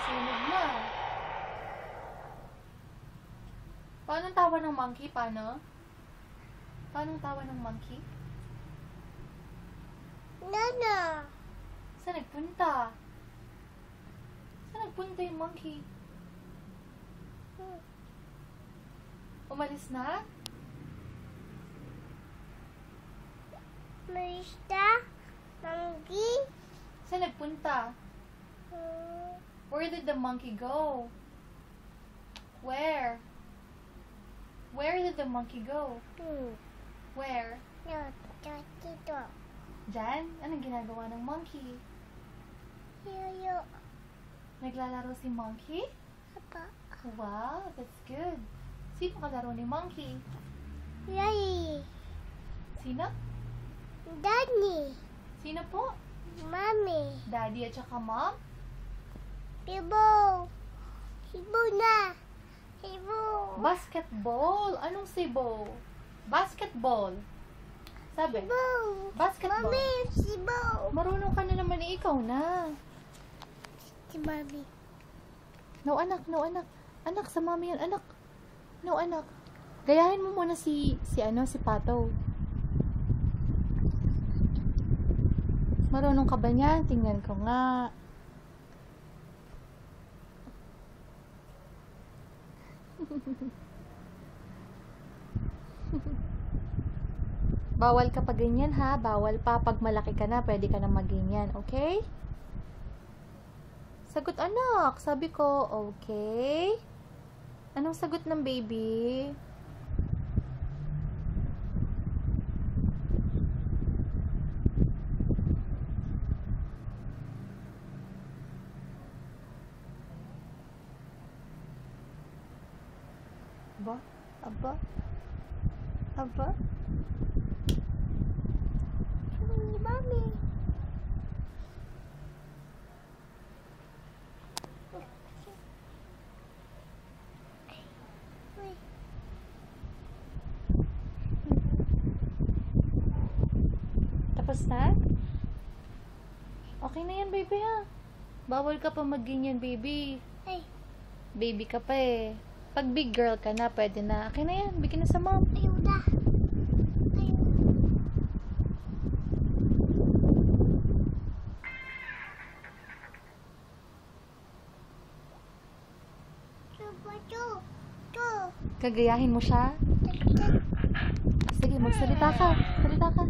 Sunog na. Paano ang tawa ng monkey? Paano? Paano ang tawa ng monkey? Nana. Saan nagpunta? Saan nagpunta yung monkey? Umalis na? Marista. Monkey. Saan nagpunta? Where did the monkey go? Where? Where did the monkey go? Where? No, dito. Diyan? Anong ginagawa ng monkey? Yoyo. Naglalaro si monkey? Apa. Wow, that's good. Sino kalaro ni monkey? Yay. Sino? Daddy. Sino po? Mommy. Daddy at saka mom? Sibo. Sibo na. Sibo. Basketball. Anong sibo? Basketball. Sabi? Sibo. Basketball. Mommy, sibo. Marunong ka na naman ikaw na. Si Mommy. No, anak. No, anak. Anak, sa mami yan. Anak. No, anak. Gayahin mo muna si Pato. Marunong ka ba niyan? Tingnan ko nga. Bawal ka pa ganyan ha. Bawal pa. Pag malaki ka na, pwede ka na maganyan. Okay? Sagot anak. Sabi ko, okay. Anong sagot ng baby? Aba? Aba? Aba? Si Mommy. Tapos na? Okay na yan, baby ha. Bawal ka pa mag-ganyan, baby. Ay. Baby ka pa eh. Pag big girl ka na, pwede na. Okay na yan. Bigyan na sa mom. Ayuda. Gagayahin mo siya? Sige, magsalita ka. Salita ka.